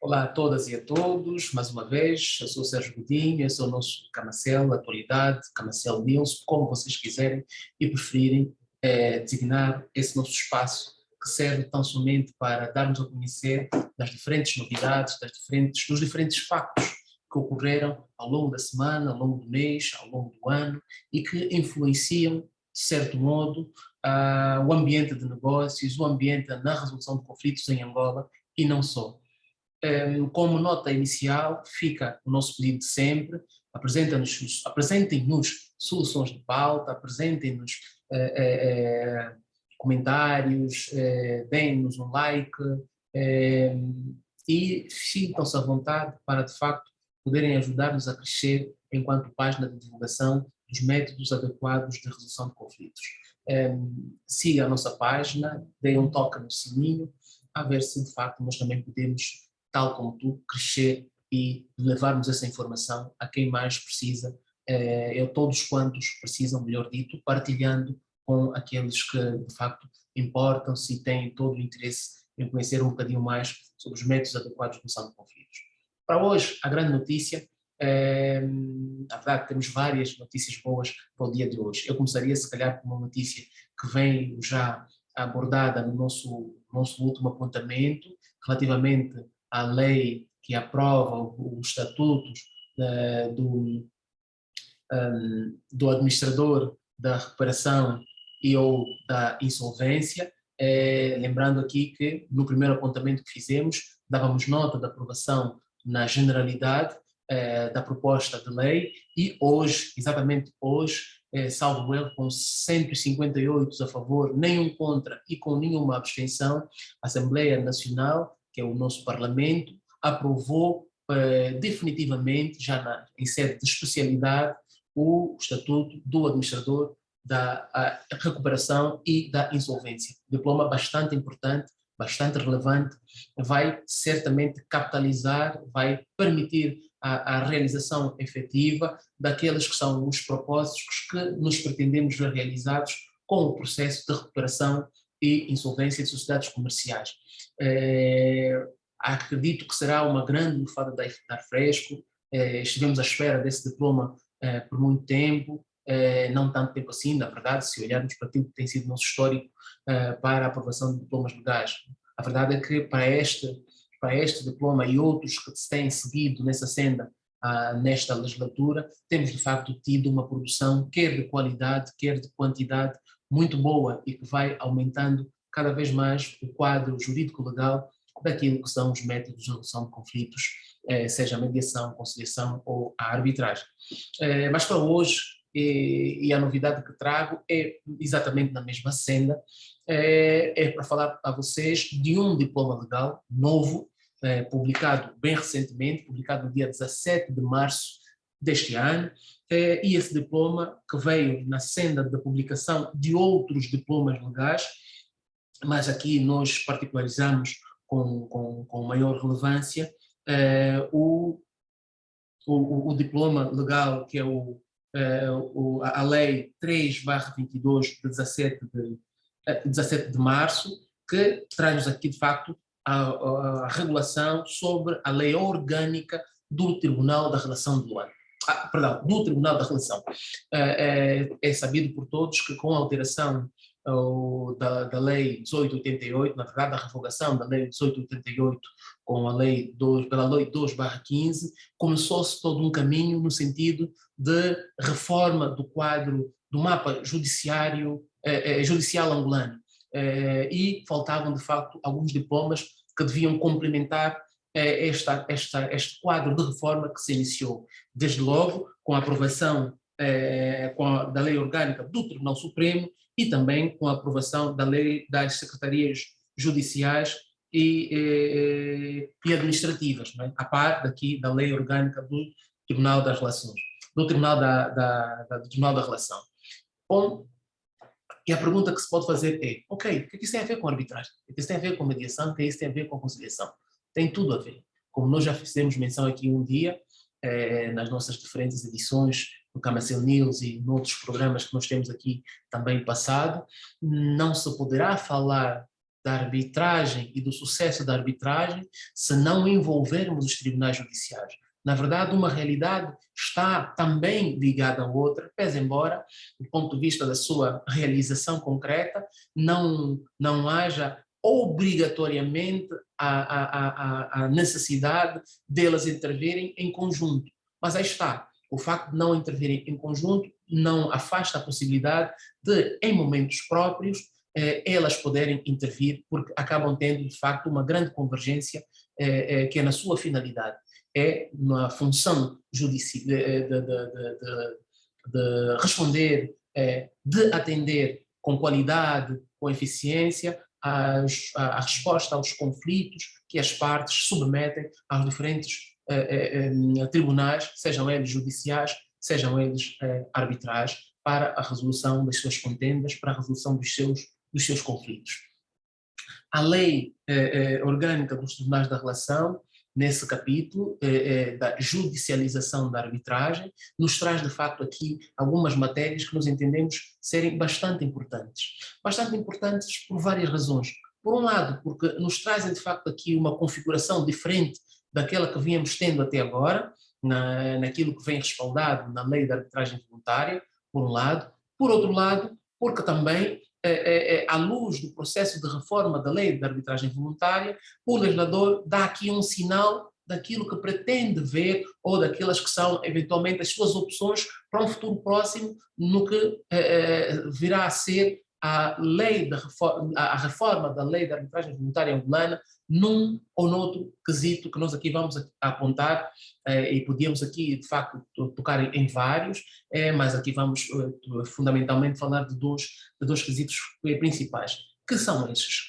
Olá a todas e a todos, mais uma vez, eu sou o Sérgio Godinho, esse é o nosso Camacel Atualidade, Camacel News, como vocês quiserem e preferirem designar esse nosso espaço que serve tão somente para darmos a conhecer das diferentes novidades, dos diferentes factos que ocorreram ao longo da semana, ao longo do mês, ao longo do ano e que influenciam, de certo modo, o ambiente de negócios, o ambiente na resolução de conflitos em Angola e não só. Como nota inicial, fica o nosso pedido de sempre, apresentem-nos soluções de pauta, apresentem-nos comentários, deem-nos um like e sintam-se à vontade para, de facto, poderem ajudar-nos a crescer enquanto página de divulgação dos métodos adequados de resolução de conflitos. Siga a nossa página, deem um toque no sininho, a ver se de facto nós também podemos, tal como tu, crescer e levarmos essa informação a quem mais precisa, todos quantos precisam, melhor dito, partilhando com aqueles que de facto importam-se e têm todo o interesse em conhecer um bocadinho mais sobre os métodos adequados de resolução de conflitos. Para hoje, a grande notícia, na verdade temos várias notícias boas para o dia de hoje. Eu começaria se calhar com uma notícia que vem já abordada no nosso último apontamento, relativamente à lei que aprova os estatutos do administrador da recuperação e ou da insolvência, lembrando aqui que no primeiro apontamento que fizemos dávamos nota da aprovação na generalidade da proposta de lei e hoje, exatamente hoje, salvo erro, com 158 a favor, nenhum contra e com nenhuma abstenção, a Assembleia Nacional, que é o nosso Parlamento, aprovou definitivamente, já em sede de especialidade, o Estatuto do Administrador da recuperação e da insolvência. Diploma bastante importante, bastante relevante, vai certamente capitalizar, vai permitir a realização efetiva daqueles que são os propósitos que nos pretendemos ver realizados com o processo de recuperação e insolvência de sociedades comerciais. Acredito que será uma grande lufada de ar fresco, estivemos à espera desse diploma por muito tempo, não tanto tempo assim, na verdade, se olharmos para aquilo que tem sido o nosso histórico para a aprovação de diplomas legais. A verdade é que para este diploma e outros que se têm seguido nessa senda nesta legislatura, temos de facto tido uma produção quer de qualidade, quer de quantidade muito boa e que vai aumentando cada vez mais o quadro jurídico-legal daquilo que são os métodos de resolução de conflitos, seja a mediação, conciliação ou a arbitragem. Mas para hoje, e a novidade que trago é exatamente na mesma senda, para falar a vocês de um diploma legal novo, publicado bem recentemente, publicado no dia 17 de março deste ano, e esse diploma que veio na senda da publicação de outros diplomas legais, mas aqui nós particularizamos com maior relevância o diploma legal que é a Lei 3/22 de 17 de março, que traz-nos aqui de facto a regulação sobre a lei orgânica do Tribunal da Relação do Ano. Perdão, do Tribunal da Relação. É sabido por todos que com a alteração da Lei 1888, na verdade a revogação da Lei 1888 com a Lei 2, pela Lei 2/15, começou-se todo um caminho no sentido de reforma do quadro, do mapa judicial angolano, e faltavam de facto alguns diplomas que deviam complementar este quadro de reforma que se iniciou, desde logo com a aprovação da Lei Orgânica do Tribunal Supremo e também com a aprovação da Lei das Secretarias Judiciais e administrativas, não é? A par daqui da Lei Orgânica do Tribunal das Relações, do Tribunal do Tribunal da Relação. Bom, e a pergunta que se pode fazer é, ok, o que é que isso tem a ver com arbitragem? O que é que isso tem a ver com mediação? O que é que isso tem a ver com conciliação? Tem tudo a ver. Como nós já fizemos menção aqui um dia, nas nossas diferentes edições, no Camacel News e noutros programas que nós temos aqui também passado, não se poderá falar da arbitragem e do sucesso da arbitragem se não envolvermos os tribunais judiciários. Na verdade, uma realidade está também ligada à outra, pese embora, do ponto de vista da sua realização concreta, não haja obrigatoriamente a necessidade delas intervirem em conjunto. Mas aí está, o facto de não intervirem em conjunto não afasta a possibilidade de, em momentos próprios, elas poderem intervir, porque acabam tendo, de facto, uma grande convergência que é na sua finalidade. É na função de responder, de atender com qualidade, com eficiência, a resposta aos conflitos que as partes submetem aos diferentes tribunais, sejam eles judiciais, sejam eles arbitrais, para a resolução das suas contendas, para a resolução dos seus conflitos. A lei orgânica dos tribunais da relação, nesse capítulo da judicialização da arbitragem, nos traz de facto aqui algumas matérias que nós entendemos serem bastante importantes. Bastante importantes por várias razões. Por um lado, porque nos trazem de facto aqui uma configuração diferente daquela que vínhamos tendo até agora, naquilo que vem respaldado na lei da arbitragem voluntária, por um lado. Por outro lado, porque também à luz do processo de reforma da lei de arbitragem voluntária, o legislador dá aqui um sinal daquilo que pretende ver ou daquelas que são eventualmente as suas opções para um futuro próximo no que virá a ser a reforma da lei de arbitragem voluntária angolana num ou noutro quesito que nós aqui vamos apontar e podíamos aqui de facto tocar em vários, mas aqui vamos fundamentalmente falar de dois quesitos principais, que são esses.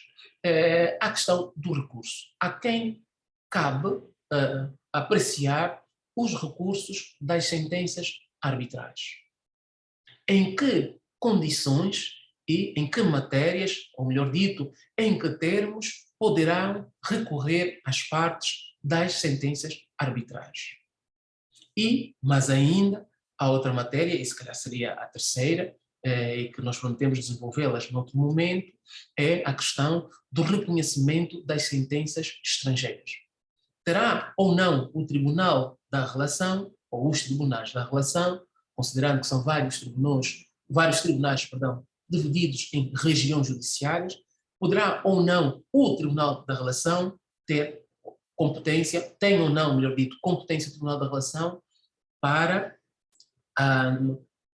A questão do recurso. A quem cabe apreciar os recursos das sentenças arbitrais? Em que condições e em que matérias, ou melhor dito, em que termos poderão recorrer as partes das sentenças arbitrais? E, mais ainda, a outra matéria, e se calhar seria a terceira, e que nós prometemos desenvolvê-las noutro momento, é a questão do reconhecimento das sentenças estrangeiras. Terá ou não o Tribunal da Relação, ou os tribunais da relação, considerando que são vários tribunais, divididos em regiões judiciárias, poderá ou não o Tribunal da Relação ter competência, tem ou não, melhor dito, competência do Tribunal da Relação para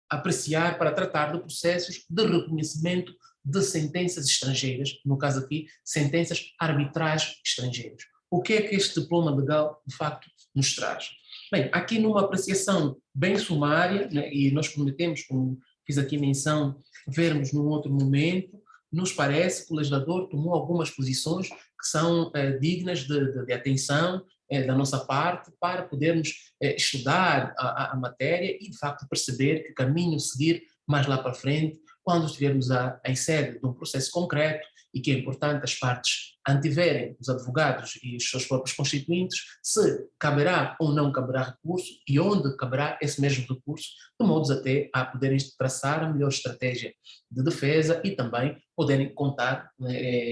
apreciar, para tratar de processos de reconhecimento de sentenças estrangeiras, no caso aqui, sentenças arbitrais estrangeiras. O que é que este diploma legal, de facto, nos traz? Bem, aqui numa apreciação bem sumária, né, e nós prometemos, como fiz aqui menção, vermos num outro momento, nos parece que o legislador tomou algumas posições que são dignas de atenção da nossa parte para podermos estudar a matéria e, de facto, perceber que caminho seguir mais lá para frente, quando estivermos em sede de um processo concreto e que é importante as partes antiverem, os advogados e os seus próprios constituintes, se caberá ou não caberá recurso e onde caberá esse mesmo recurso, de modos até a poderem traçar a melhor estratégia de defesa e também poderem contar,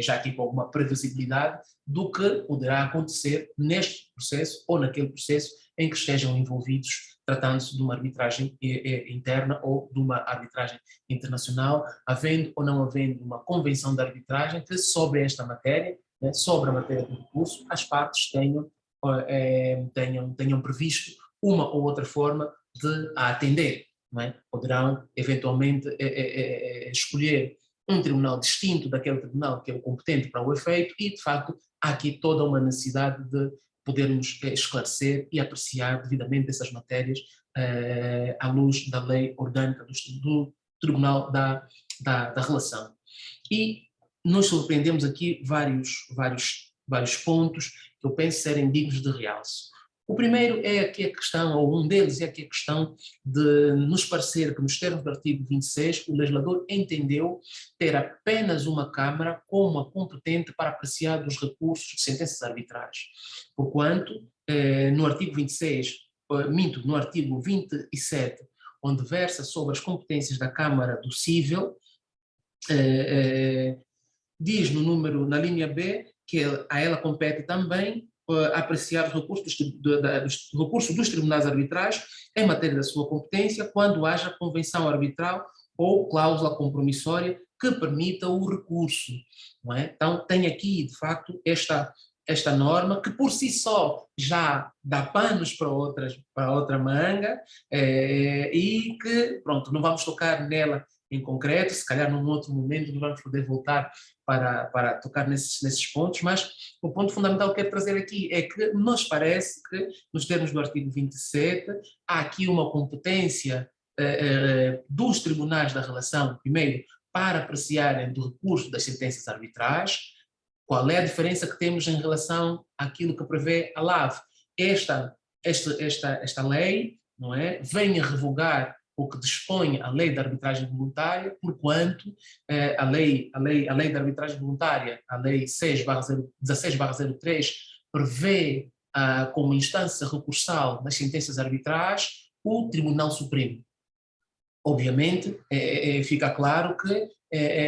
já aqui com alguma previsibilidade, do que poderá acontecer neste processo ou naquele processo em que estejam envolvidos, tratando-se de uma arbitragem interna ou de uma arbitragem internacional, havendo ou não havendo uma convenção de arbitragem que sobre esta matéria, né, sobre a matéria do recurso, as partes tenham previsto uma ou outra forma de a atender. Não é? Poderão eventualmente escolher um tribunal distinto daquele tribunal que é o competente para o efeito e, de facto, há aqui toda uma necessidade de podermos esclarecer e apreciar devidamente essas matérias à luz da lei orgânica do Tribunal da Relação. E nós surpreendemos aqui vários pontos que eu penso serem dignos de realce. O primeiro é aqui a questão, ou um deles é aqui a questão de nos parecer que nos termos do artigo 26 o legislador entendeu ter apenas uma Câmara como a competente para apreciar dos recursos de sentenças arbitrais. Porquanto, no artigo 26, no artigo 27, onde versa sobre as competências da Câmara do Cível, diz no número, na linha B, que a ela compete também apreciar os recursos dos tribunais arbitrais em matéria da sua competência quando haja convenção arbitral ou cláusula compromissória que permita o recurso. Não é? Então, tem aqui, de facto, esta norma que por si só já dá panos para outra manga, e que, pronto, não vamos tocar nela em concreto, se calhar num outro momento não vamos poder voltar para tocar nesses pontos, mas o ponto fundamental que eu quero trazer aqui é que nos parece que, nos termos do artigo 27, há aqui uma competência dos tribunais da relação, primeiro, para apreciarem do recurso das sentenças arbitrais. Qual é a diferença que temos em relação àquilo que prevê a LAV? Esta lei, não é, vem a revogar o que dispõe a lei da arbitragem voluntária, porquanto a lei da arbitragem voluntária, a lei 16/03, prevê como instância recursal das sentenças arbitrais o Tribunal Supremo. Obviamente, fica claro que,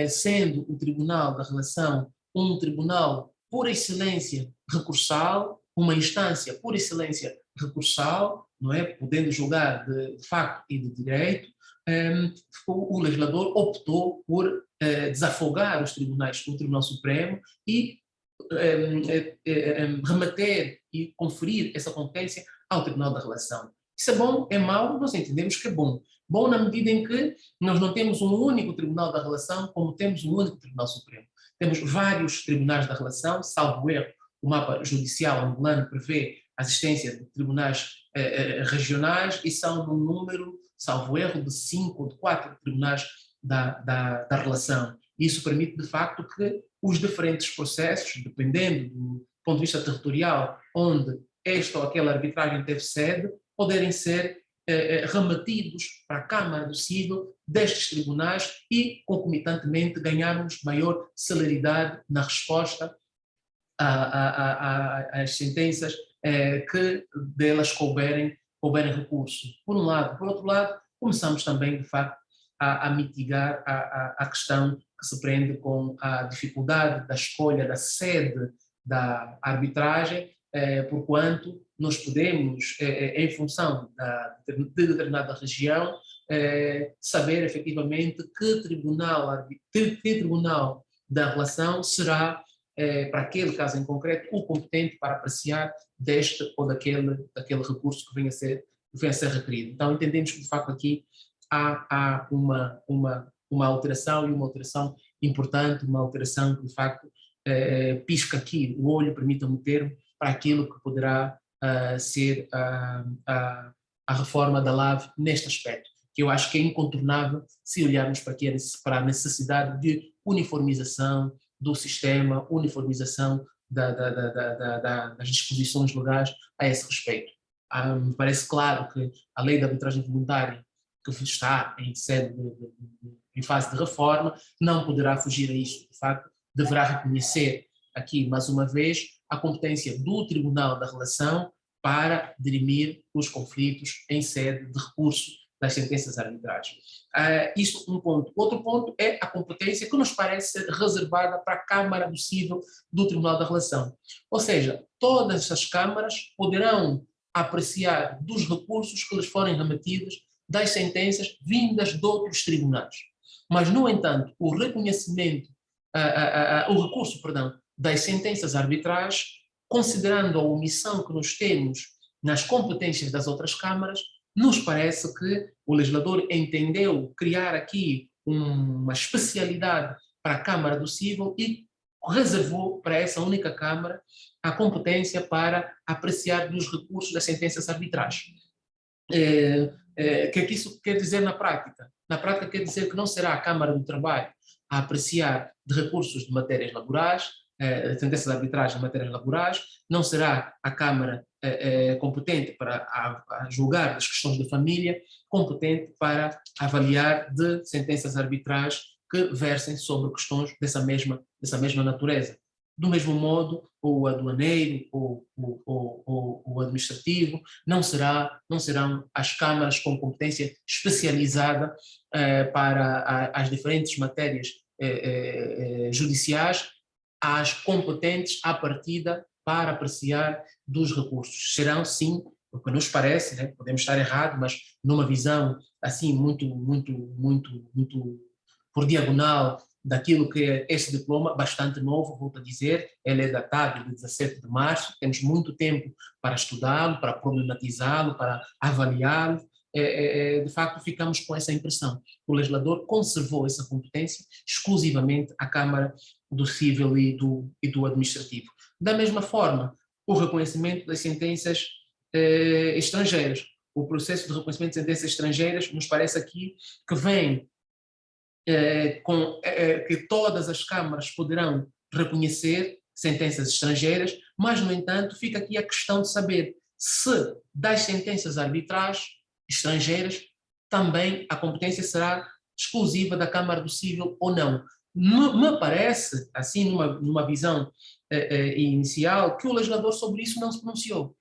sendo o Tribunal da Relação um tribunal por excelência recursal, uma instância por excelência recursal, não é? Podendo julgar de facto e de direito, o legislador optou por desafogar os tribunais, o Tribunal Supremo, e remeter e conferir essa competência ao Tribunal da Relação. Isso é bom, é mau? Nós entendemos que é bom. Bom na medida em que nós não temos um único Tribunal da Relação, como temos um único Tribunal Supremo. Temos vários tribunais da relação, salvo erro, o mapa judicial angolano prevê a existência de tribunais regionais, e são num número, salvo erro, de 5 ou de 4 tribunais da relação. Isso permite, de facto, que os diferentes processos, dependendo do ponto de vista territorial, onde esta ou aquela arbitragem teve sede, poderem ser remetidos para a Câmara do Cível destes tribunais e, concomitantemente, ganharmos maior celeridade na resposta às sentenças que delas couberem recurso. Por um lado. Por outro lado, começamos também, de facto, a mitigar a questão que se prende com a dificuldade da escolha da sede da arbitragem, porquanto nós podemos, em função de determinada região, saber efetivamente que tribunal da relação será, para aquele caso em concreto, o competente para apreciar deste ou daquele recurso que venha a ser requerido. Então entendemos que, de facto, aqui há uma alteração, e uma alteração importante, uma alteração que, de facto, pisca aqui o olho, permita-me o termo, para aquilo que poderá ser a reforma da LAV neste aspecto, que eu acho que é incontornável se olharmos para a necessidade de uniformização do sistema, uniformização das disposições legais a esse respeito. Me parece claro que a lei da arbitragem voluntária, que está em fase de reforma, não poderá fugir a isto. De facto, deverá reconhecer aqui, mais uma vez, a competência do Tribunal da Relação para dirimir os conflitos em sede de recurso das sentenças arbitrais. Isto um ponto. Outro ponto é a competência que nos parece ser reservada para a Câmara do Cível do Tribunal da Relação. Ou seja, todas as câmaras poderão apreciar dos recursos que lhes forem remetidos das sentenças vindas de outros tribunais. Mas, no entanto, o reconhecimento, o recurso, perdão, das sentenças arbitrais, considerando a omissão que nós temos nas competências das outras câmaras, nos parece que o legislador entendeu criar aqui uma especialidade para a Câmara do Cível e reservou para essa única Câmara a competência para apreciar dos recursos das sentenças arbitrais. O que é que isso quer dizer na prática? Na prática quer dizer que não será a Câmara do Trabalho a apreciar de recursos de matérias laborais, sentenças arbitrais em matérias laborais, não será a Câmara competente para a julgar das questões da família, competente para avaliar de sentenças arbitrais que versem sobre questões dessa mesma natureza. Do mesmo modo, o aduaneiro ou o administrativo não serão as câmaras com competência especializada para as diferentes matérias judiciais às competentes à partida para apreciar dos recursos. Serão, sim, o que nos parece, né, podemos estar errados, mas numa visão assim muito por diagonal daquilo que é este diploma, bastante novo, volto a dizer, ele é datado de 17 de março, temos muito tempo para estudá-lo, para problematizá-lo, para avaliá-lo. De facto, ficamos com essa impressão. O legislador conservou essa competência exclusivamente à Câmara do Civil e do Administrativo. Da mesma forma, o reconhecimento das sentenças estrangeiras. O processo de reconhecimento de sentenças estrangeiras nos parece aqui que vem que todas as câmaras poderão reconhecer sentenças estrangeiras, mas, no entanto, fica aqui a questão de saber se das sentenças arbitrais estrangeiras também a competência será exclusiva da Câmara do Cível ou não. Me parece, assim, numa visão inicial, que o legislador sobre isso não se pronunciou.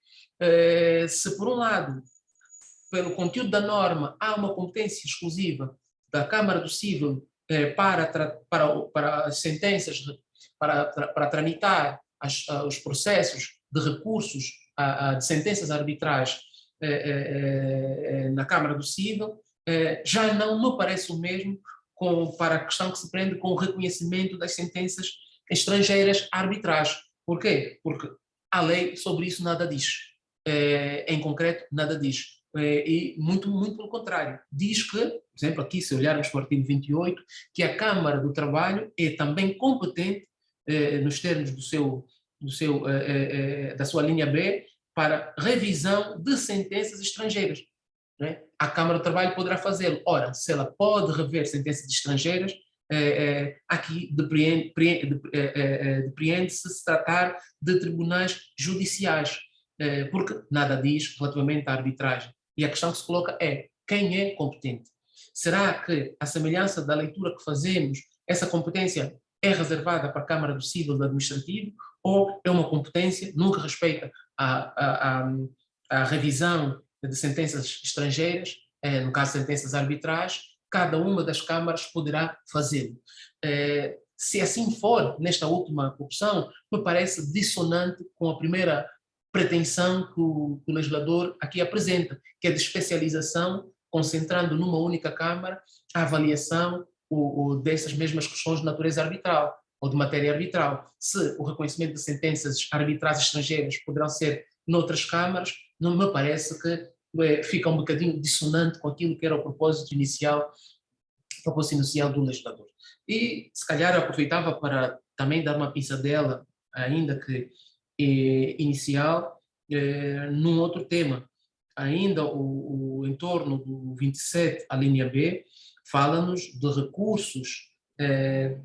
Se, por um lado, pelo conteúdo da norma, há uma competência exclusiva da Câmara do Cível para as sentenças, para tramitar os processos de recursos de sentenças arbitrais na Câmara do Cível, já não me parece o mesmo para a questão que se prende com o reconhecimento das sentenças estrangeiras arbitrais. Por quê? Porque a lei sobre isso nada diz. Em concreto, nada diz. E muito pelo contrário. Diz que, por exemplo, aqui, se olharmos para o artigo 28, que a Câmara do Trabalho é também competente, nos termos da sua linha B, para revisão de sentenças estrangeiras. Né? A Câmara do Trabalho poderá fazê-lo. Ora, se ela pode rever sentenças estrangeiras, aqui depreende-se se tratar de tribunais judiciais, porque nada diz relativamente à arbitragem. E a questão que se coloca é: quem é competente? Será que, à semelhança da leitura que fazemos, essa competência é reservada para a Câmara do Cível e do Administrativo, ou é uma competência, no que respeita à revisão de sentenças estrangeiras, no caso sentenças arbitrais, cada uma das câmaras poderá fazê-lo. Se assim for, nesta última opção, me parece dissonante com a primeira pretensão que o legislador aqui apresenta, que é de especialização, concentrando numa única câmara a avaliação dessas mesmas questões de natureza arbitral ou de matéria arbitral. Se o reconhecimento de sentenças arbitrais estrangeiras poderão ser noutras câmaras, não me parece que fica um bocadinho dissonante com aquilo que era o propósito inicial do legislador. E, se calhar, eu aproveitava para também dar uma pinceladela, ainda que inicial, num outro tema. Ainda o entorno do 27, a linha B, fala-nos de recursos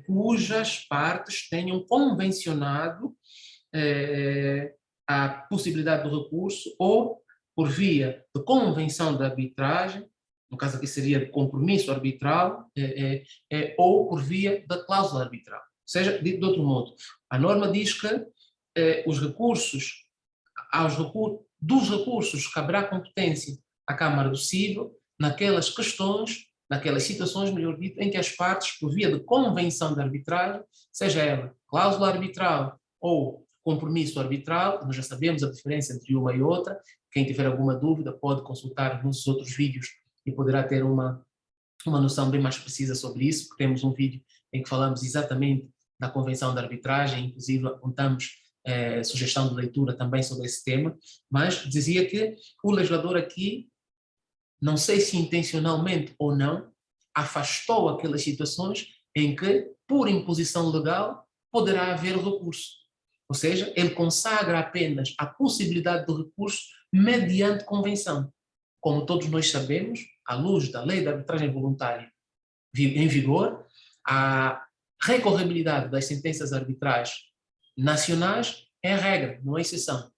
cujas partes tenham convencionado a possibilidade do recurso ou por via de convenção de arbitragem, no caso aqui seria de compromisso arbitral, ou por via da cláusula arbitral. Ou seja, dito de outro modo, a norma diz que dos recursos caberá competência à Câmara do Cível naquelas questões, naquelas situações, melhor dito, em que as partes, por via de convenção de arbitragem, seja ela cláusula arbitral ou compromisso arbitral, nós já sabemos a diferença entre uma e outra. Quem tiver alguma dúvida pode consultar nos outros vídeos e poderá ter uma noção bem mais precisa sobre isso, porque temos um vídeo em que falamos exatamente da convenção de arbitragem, inclusive apontamos sugestão de leitura também sobre esse tema, mas dizia que o legislador aqui, não sei se intencionalmente ou não, afastou aquelas situações em que, por imposição legal, poderá haver recurso. Ou seja, ele consagra apenas a possibilidade do recurso mediante convenção. Como todos nós sabemos, à luz da lei de arbitragem voluntária em vigor, a recorribilidade das sentenças arbitrais nacionais é a regra, não é exceção.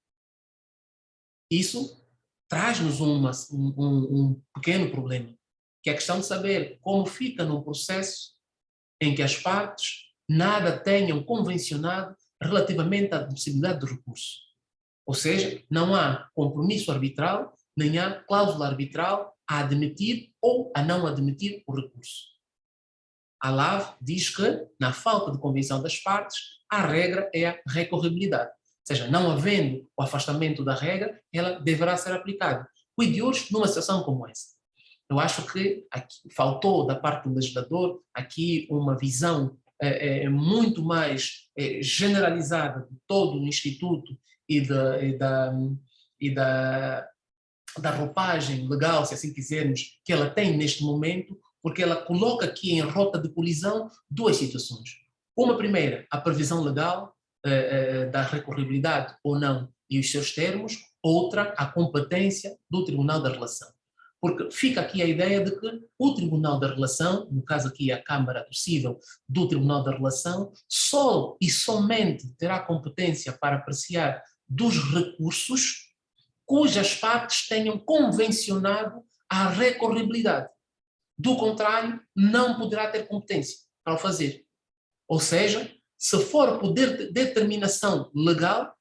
Isso traz-nos um pequeno problema, que é a questão de saber como fica num processo em que as partes nada tenham convencionado relativamente à possibilidade de recurso. Ou seja, não há compromisso arbitral, nem há cláusula arbitral a admitir ou a não admitir o recurso. A LAV diz que, na falta de convenção das partes, a regra é a recorribilidade. Ou seja, não havendo o afastamento da regra, ela deverá ser aplicada. Quid iuris numa situação como essa? Eu acho que aqui faltou da parte do legislador aqui uma visão muito mais generalizada de todo o Instituto e da roupagem legal, se assim quisermos, que ela tem neste momento, porque ela coloca aqui em rota de colisão duas situações. Uma primeira, a previsão legal da recorribilidade ou não e os seus termos, outra, a competência do Tribunal da Relação. Porque fica aqui a ideia de que o Tribunal da Relação, no caso aqui a Câmara do Cível do Tribunal da Relação, só e somente terá competência para apreciar dos recursos cujas partes tenham convencionado a recorribilidade. Do contrário, não poderá ter competência para o fazer. Ou seja, se for poder de determinação legal,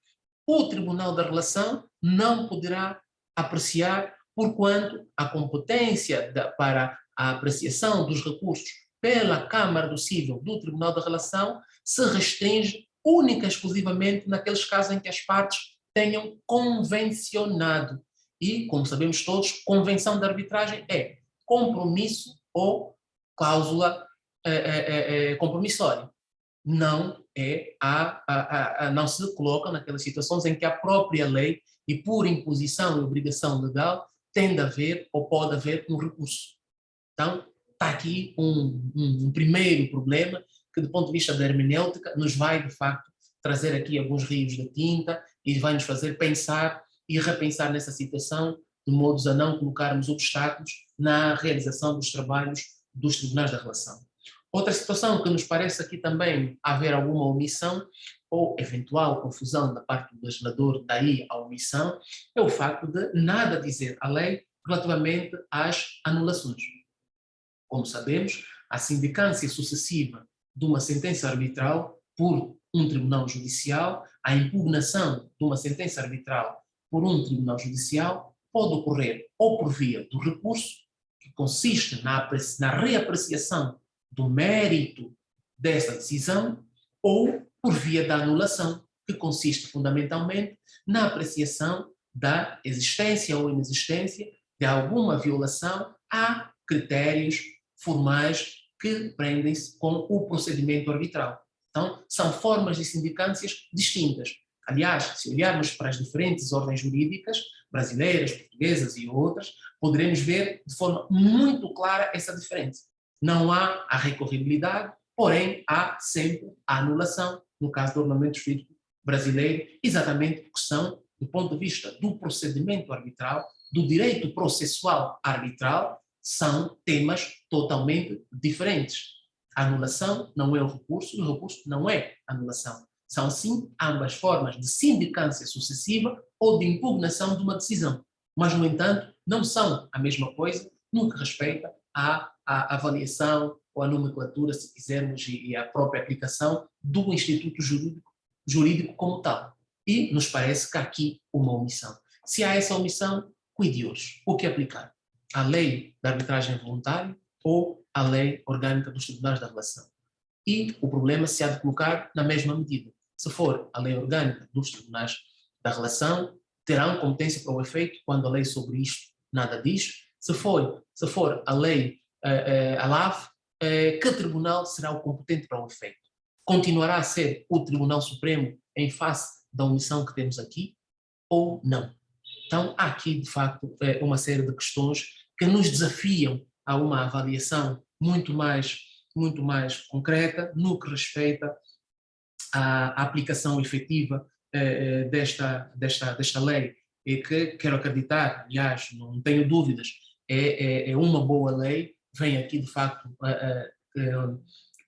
o Tribunal da Relação não poderá apreciar, porquanto a competência para a apreciação dos recursos pela Câmara do Cível do Tribunal da Relação se restringe única e exclusivamente naqueles casos em que as partes tenham convencionado. E, como sabemos todos, convenção de arbitragem é compromisso ou cláusula compromissória. Não não se coloca naquelas situações em que a própria lei e por imposição e obrigação legal tem de haver ou pode haver um recurso. Então, está aqui um primeiro problema que, do ponto de vista da hermenêutica, nos vai, de facto, trazer aqui alguns rios de tinta e vai nos fazer pensar e repensar nessa situação, de modo a não colocarmos obstáculos na realização dos trabalhos dos tribunais da relação. Outra situação que nos parece aqui também haver alguma omissão ou eventual confusão da parte do legislador, daí a omissão, é o facto de nada dizer a lei relativamente às anulações. Como sabemos, a sindicância sucessiva de uma sentença arbitral por um tribunal judicial, a impugnação de uma sentença arbitral por um tribunal judicial pode ocorrer ou por via do recurso, que consiste na reapreciação do mérito dessa decisão, ou por via da anulação, que consiste fundamentalmente na apreciação da existência ou inexistência de alguma violação a critérios formais que prendem-se com o procedimento arbitral. Então, são formas de sindicâncias distintas. Aliás, se olharmos para as diferentes ordens jurídicas, brasileiras, portuguesas e outras, poderemos ver de forma muito clara essa diferença. Não há a recorribilidade, porém há sempre a anulação, no caso do ordenamento jurídico brasileiro, exatamente porque são, do ponto de vista do procedimento arbitral, do direito processual arbitral, são temas totalmente diferentes. A anulação não é o recurso, e o recurso não é a anulação. São, sim, ambas formas de sindicância sucessiva ou de impugnação de uma decisão. Mas, no entanto, não são a mesma coisa no que respeita à avaliação ou à nomenclatura, se quisermos, e à própria aplicação do instituto jurídico como tal. E nos parece que há aqui uma omissão. Se há essa omissão, quid iuris? O que aplicar? A lei da arbitragem voluntária ou a lei orgânica dos tribunais da relação? E o problema se há de colocar na mesma medida. Se for a lei orgânica dos tribunais da relação, terão competência para o efeito quando a lei sobre isto nada diz. Se for a lei, a LAV, que tribunal será o competente para o efeito? Continuará a ser o Tribunal Supremo em face da omissão que temos aqui ou não? Então, há aqui, de facto, uma série de questões que nos desafiam a uma avaliação muito mais concreta no que respeita à aplicação efetiva desta lei, e que, quero acreditar, aliás, não tenho dúvidas, é uma boa lei, vem aqui, de facto,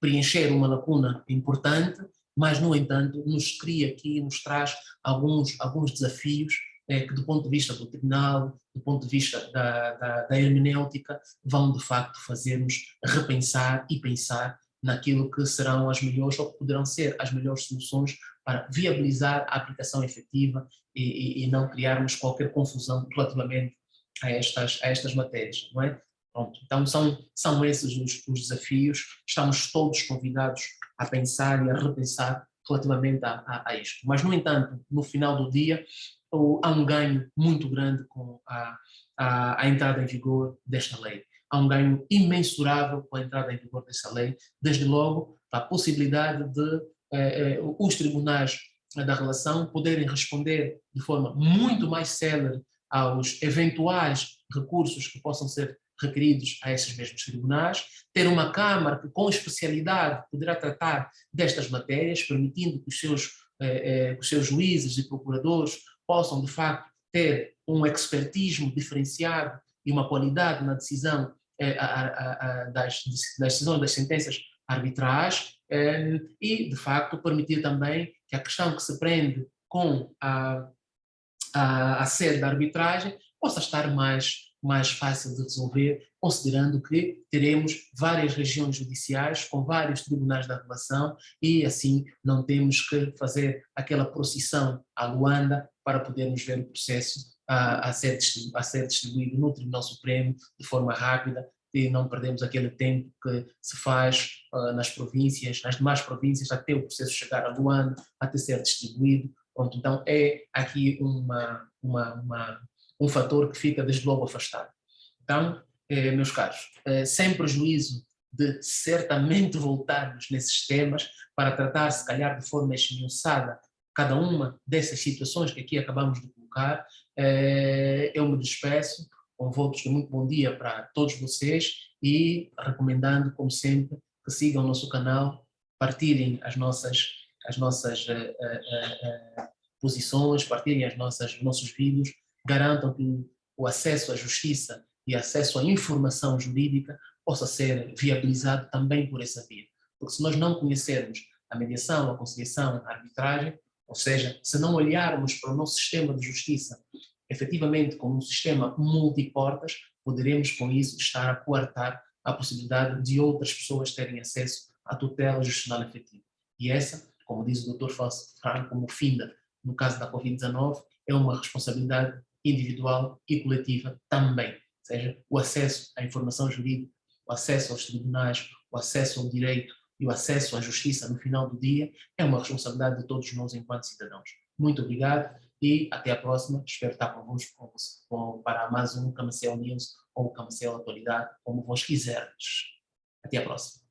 preencher uma lacuna importante, mas, no entanto, nos cria aqui, nos traz alguns desafios que, do ponto de vista do tribunal, do ponto de vista da hermenêutica, vão, de facto, fazer-nos repensar e pensar naquilo que serão as melhores, ou que poderão ser as melhores soluções para viabilizar a aplicação efetiva e não criarmos qualquer confusão relativamente a estas matérias, não é? Pronto, então são esses os desafios. Estamos todos convidados a pensar e a repensar relativamente a isto. Mas, no entanto, no final do dia, há um ganho muito grande com a entrada em vigor desta lei. Há um ganho imensurável com a entrada em vigor desta lei, desde logo a possibilidade de os tribunais da relação poderem responder de forma muito mais célere aos eventuais recursos que possam ser requeridos a esses mesmos tribunais, ter uma Câmara que, com especialidade, poderá tratar destas matérias, permitindo que os seus juízes e procuradores possam, de facto, ter um expertismo diferenciado e uma qualidade na decisão das decisões, das sentenças arbitrais, e, de facto, permitir também que a questão que se prende com a sede da arbitragem possa estar mais fácil de resolver, considerando que teremos várias regiões judiciais com vários tribunais da relação e assim não temos que fazer aquela procissão à Luanda para podermos ver o processo a ser distribuído no Tribunal Supremo de forma rápida e não perdemos aquele tempo que se faz nas províncias, nas demais províncias, até o processo chegar a Luanda, até ser distribuído. Pronto, então é aqui um fator que fica desde logo afastado. Então, meus caros, sem prejuízo de certamente voltarmos nesses temas para tratar, se calhar, de forma esmiuçada cada uma dessas situações que aqui acabamos de colocar, eu me despeço com votos de muito bom dia para todos vocês e recomendando, como sempre, que sigam o nosso canal, partilhem as nossas posições, partilhem os nossos vídeos, garantam que o acesso à justiça e acesso à informação jurídica possa ser viabilizado também por essa via. Porque se nós não conhecermos a mediação, a conciliação, a arbitragem, ou seja, se não olharmos para o nosso sistema de justiça efetivamente como um sistema multiportas, poderemos com isso estar a coartar a possibilidade de outras pessoas terem acesso à tutela jurisdicional efetiva. E essa, como diz o Dr. Franco Mufinda, no caso da Covid-19, é uma responsabilidade individual e coletiva também. Ou seja, o acesso à informação jurídica, o acesso aos tribunais, o acesso ao direito e o acesso à justiça no final do dia é uma responsabilidade de todos nós enquanto cidadãos. Muito obrigado e até a próxima. Espero estar convosco para mais um Camaceu News ou Camaceu Atualidade, como vos quiserdes. Até a próxima.